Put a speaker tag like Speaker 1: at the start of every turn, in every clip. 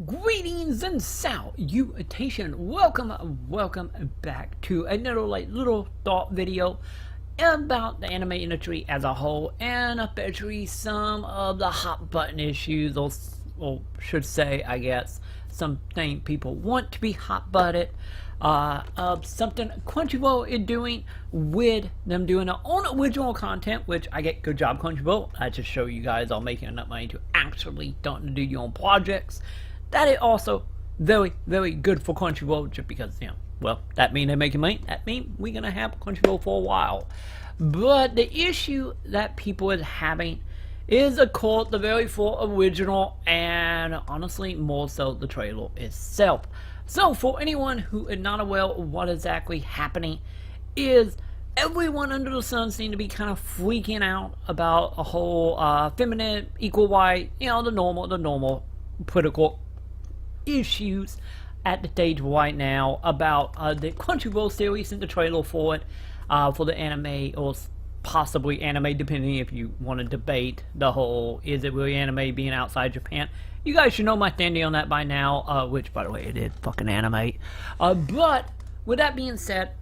Speaker 1: Greetings and salutation. Welcome back to another little thought video about the anime industry as a whole, and especially some of the hot button issues, or should say, I guess, something people want to be hot butted. Of something Crunchyroll is doing with them doing their own original content, which I get good job Crunchyroll. I just show you guys are making enough money to actually start to do your own projects. That is also very, very good for Crunchyroll, just because, well, that means they're making money. That means we're going to have Crunchyroll for a while. But the issue that people is having is, of course, the very full original, and honestly, more so the trailer itself. So, for anyone who is not aware of what exactly happening, is everyone under the sun seemed to be kind of freaking out about a whole feminine, equal white, the normal political issues at the stage right now about the Crunchyroll series and the trailer for it, for the anime, or possibly anime, depending if you want to debate the whole, is it really anime being outside Japan? You guys should know my standing on that by now, which, by the way, it is fucking anime. But, with that being said,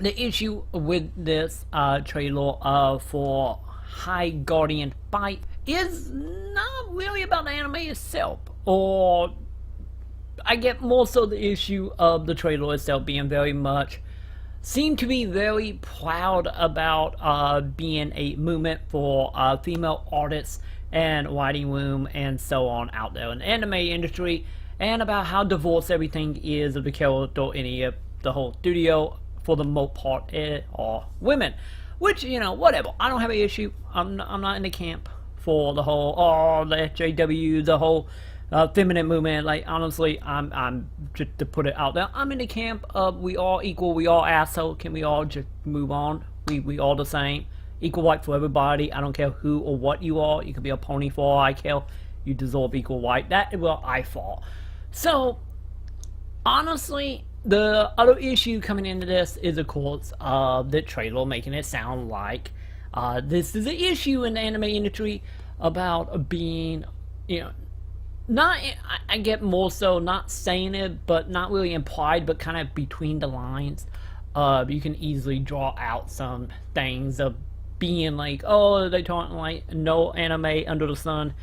Speaker 1: the issue with this trailer for High Guardian Fight is not really about the anime itself, or I get more so the issue of the trailer itself being very much, seem to be very proud about being a movement for female artists and writing room and so on out there in the anime industry, and about how diverse everything is of the character in the whole studio, for the most part, are women. Which, whatever. I don't have an issue. I'm not in the camp for the whole, the SJW, the whole feminine movement. Like, honestly, I'm just to put it out there, I'm in the camp of we all equal, we all asshole. Can we all just move on? We all the same. Equal right for everybody. I don't care who or what you are. You could be a pony for all I care. You deserve equal right. That is where I fall. So, honestly, the other issue coming into this is, of course, the trailer making it sound like this is an issue in the anime industry about being, not, I get more so not saying it, but not really implied, but kind of between the lines. You can easily draw out some things of being like, oh, they talking like no anime under the sun,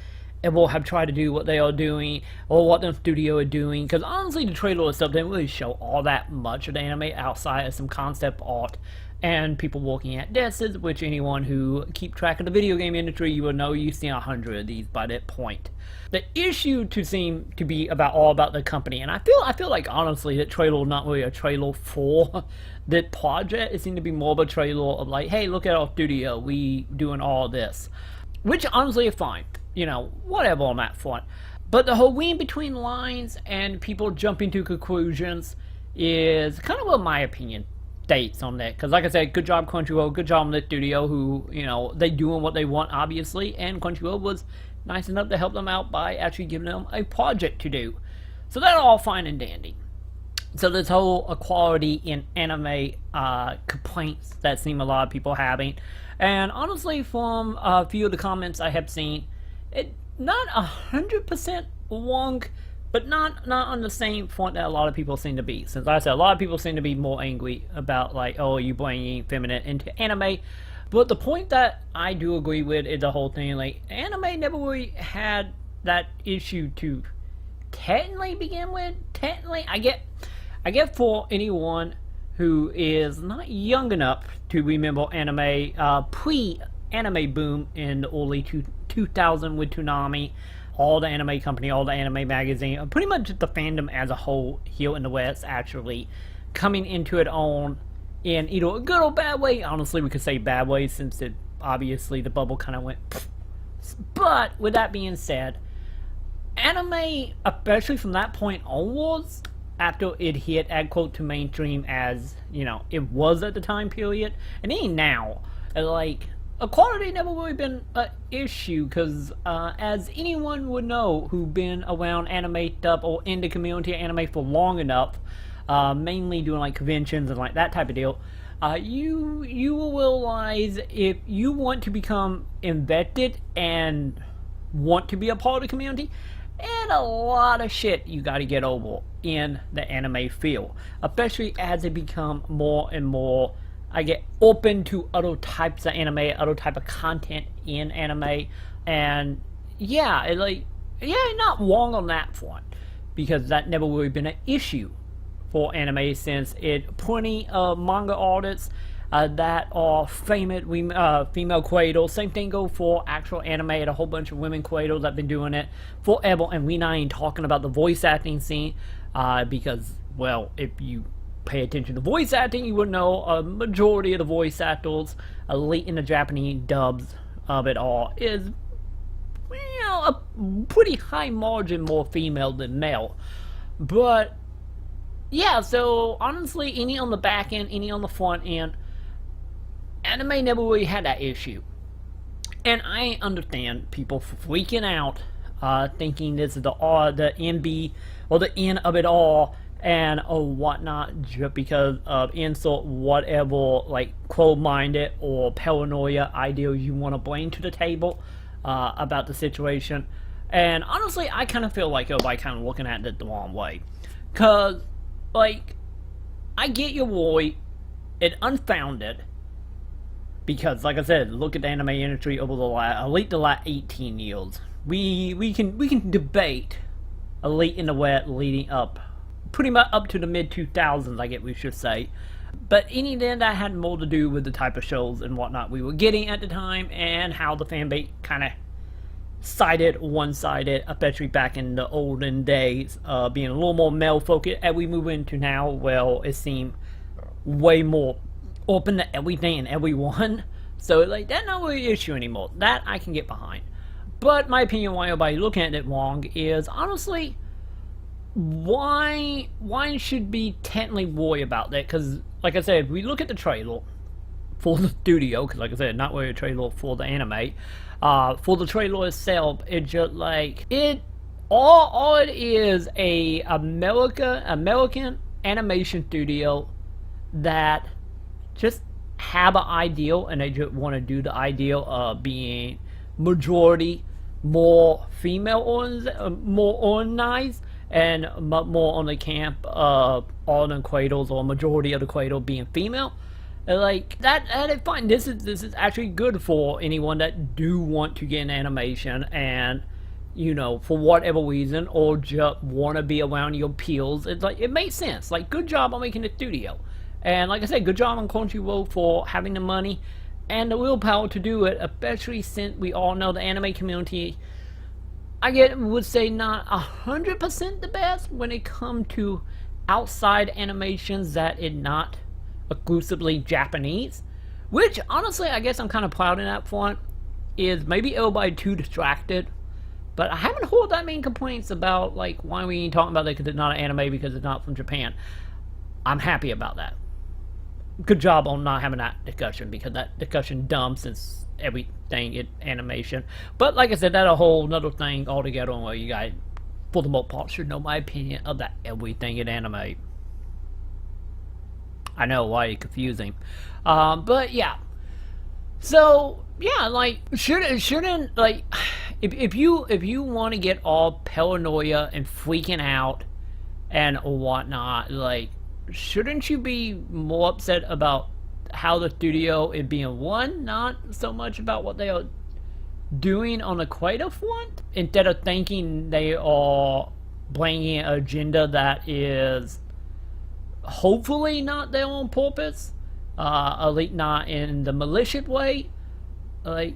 Speaker 1: and will have tried to do what they are doing, or what the studio are doing, because honestly the trailer itself didn't really show all that much of the anime outside of some concept art and people working at desks, which anyone who keep track of the video game industry, you will know you've seen 100 of these by that point. The issue to seem to be all about the company, and I feel like honestly that trailer is not really a trailer for the project. It seemed to be more of a trailer of like, hey, look at our studio, we doing all this, which honestly is fine, whatever on that front. But the whole reading between lines and people jumping to conclusions is kind of what my opinion states on that. Because like I said, good job Crunchyroll, good job on the studio, who, they doing what they want, obviously, and Crunchyroll was nice enough to help them out by actually giving them a project to do. So that's all fine and dandy. So this whole equality in anime complaints that seem a lot of people having, and honestly from a few of the comments I have seen, it not 100% wrong, but not on the same front that a lot of people seem to be. Since like I said, a lot of people seem to be more angry about like, oh, you bringing feminine into anime. But the point that I do agree with is the whole thing, like, anime never really had that issue to technically begin with. Technically, I get for anyone who is not young enough to remember anime, pre-anime boom in the early 2000 with Toonami, all the anime company, all the anime magazine, pretty much the fandom as a whole here in the West actually coming into its own in either a good or bad way. Honestly, we could say bad way, since it obviously the bubble kind of went pfft. But with that being said, anime, especially from that point onwards, after it hit ad quote to mainstream as it was at the time period, and even now, like, equality never really been an issue, because as anyone would know who been around anime stuff or in the community of anime for long enough, mainly doing like conventions and like that type of deal, you will realize if you want to become invested and want to be a part of the community, and a lot of shit you gotta get over in the anime field, especially as it become more and more, I get open to other types of anime, other type of content in anime, and yeah, not wrong on that front, because that never really been an issue for anime, since it plenty of manga artists that are famous female creators. Same thing go for actual anime, and a whole bunch of women creators that have been doing it forever, and we not even talking about the voice acting scene, because, well, if you pay attention to voice acting, you would know a majority of the voice actors, late in the Japanese dubs of it all, is, you know, a pretty high margin more female than male. But yeah, so honestly, any on the back end, any on the front end, anime never really had that issue. And I understand people freaking out, thinking this is the NB or the end of it all and whatnot, just because of insult, whatever, like cold-minded or paranoia ideas you want to bring to the table about the situation. And honestly, I kind of feel like everybody kind of looking at it the wrong way, cause like, I get your worry, it's unfounded, because like I said, look at the anime industry over the last 18 years. We can debate late in the West leading up, pretty much up to the mid 2000s, I guess we should say. But any then that had more to do with the type of shows and whatnot we were getting at the time, and how the fan base kind of one-sided, especially back in the olden days, being a little more male-focused. As we move into now, well, it seemed way more open to everything and everyone. So, like, that's not really an issue anymore. That I can get behind. But my opinion, why everybody looking at it wrong, is honestly, why should be technically worry about that? Because, like I said, we look at the trailer for the studio, because like I said, not really a trailer for the anime. For the trailer itself, it just like all it is a American animation studio that just have an ideal, and they just want to do the ideal of being majority more more organized, and more on the camp of all the cradles, or majority of the cradle being female. Like that, and fine. This is actually good for anyone that do want to get an animation, and you know, for whatever reason, or just want to be around your peers. It's like, it makes sense. Like, good job on making the studio, and like I said, good job on crunchyroll for having the money and the willpower to do it. Especially since we all know the anime community, would say not 100% the best when it comes to outside animations that is not exclusively Japanese, which honestly I guess I'm kind of proud in that front. Is maybe everybody too distracted, but I haven't heard that many complaints about like why we ain't talking about that because it's not an anime, because it's not from Japan. I'm happy about that. Good job on not having that discussion, because that discussion dumb, since everything is animation. But like I said, that's a whole another thing altogether, on where you guys for the most part should know my opinion of that everything in anime. I know why it's confusing, but yeah. So yeah, like shouldn't like if you want to get all paranoia and freaking out and whatnot, like shouldn't you be more upset about how the studio is being run, not so much about what they are doing on the creative front, instead of thinking they are bringing an agenda that is hopefully not their own purpose, at least not in the malicious way, like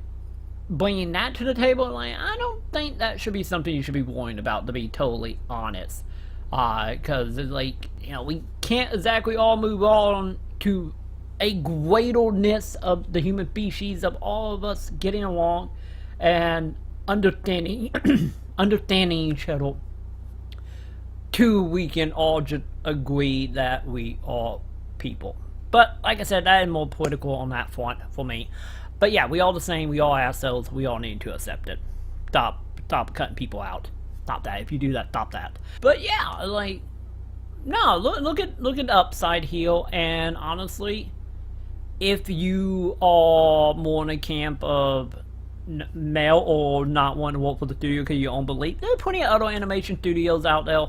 Speaker 1: bringing that to the table. Like, I don't think that should be something you should be worrying about, to be totally honest, because like, you know, we can't exactly all move on to a greaterness of the human species, of all of us getting along and understanding understanding each other, till we can all just agree that we are people. But like I said, that is more political on that front for me. But yeah, we all the same, we all ourselves, we all need to accept it. Stop cutting people out. Stop that. If you do that, stop that. But yeah, like, no, look at the upside here, and honestly, if you are more in a camp of male or not want to work for the studio because you own belief, there are plenty of other animation studios out there.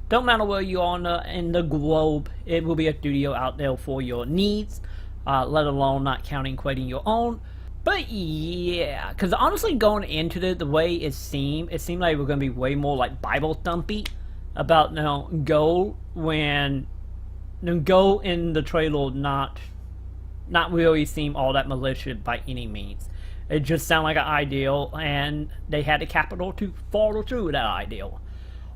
Speaker 1: Don't matter where you are in the globe, it will be a studio out there for your needs, let alone not counting creating your own. But yeah, because honestly going into the way it seemed like we're going to be way more like Bible thumpy about Go, when Go in the trailer not really seem all that malicious by any means. It just sounded like an ideal, and they had the capital to follow through with that ideal.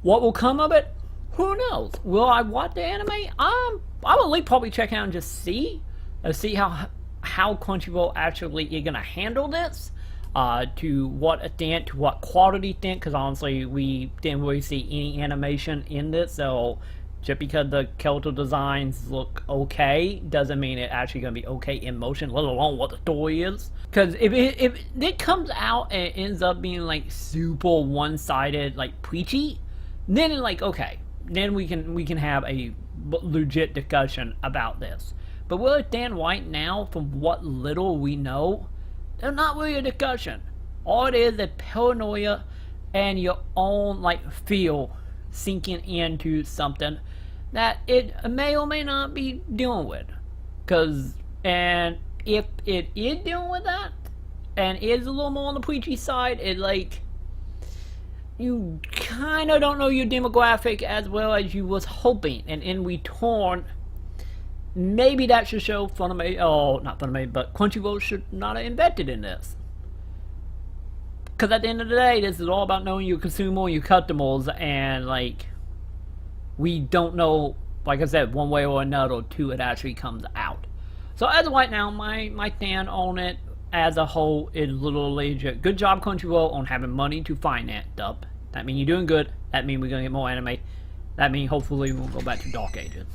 Speaker 1: What will come of it? Who knows? Will I watch the anime? I will at least probably check out and just see how Crunchyroll actually is gonna handle this. To what extent, to what quality extent? Because honestly, we didn't really see any animation in this, so just because the character designs look okay doesn't mean it actually gonna be okay in motion, let alone what the story is. Because if it comes out and it ends up being like super one-sided, like preachy, then it's like okay, then we can have a legit discussion about this. But where it stands right now, from what little we know, there's not really a discussion. All it is paranoia and your own like feel sinking into something that it may or may not be dealing with. And if it is dealing with that, and is a little more on the preachy side, it like, you kind of don't know your demographic as well as you was hoping, and in return, maybe that should show not Funimation, but Crunchyroll should not have invested in this. Because at the end of the day, this is all about knowing your consumer, your customers, and like, we don't know, like I said, one way or another till it actually comes out. So as of right now, my stand on it as a whole is literally just good job Crunchyroll on having money to finance stuff. That means you're doing good. That means we're gonna get more anime. That means hopefully we'll go back to Dark Ages.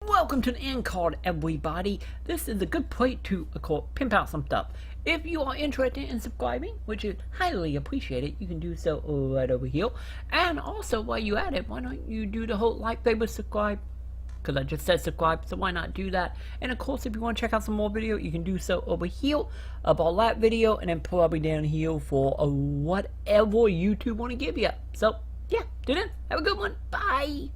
Speaker 1: Welcome to the end card, everybody. This is a good place to pimp out some stuff. If you are interested in subscribing, which is highly appreciated, you can do so right over here. And also, while you're at it, why don't you do the whole like, favorite, subscribe? Because I just said subscribe, so why not do that? And of course, if you want to check out some more video, you can do so over here about that video, and then probably down here for whatever YouTube want to give you. So yeah, do that. Have a good one. Bye.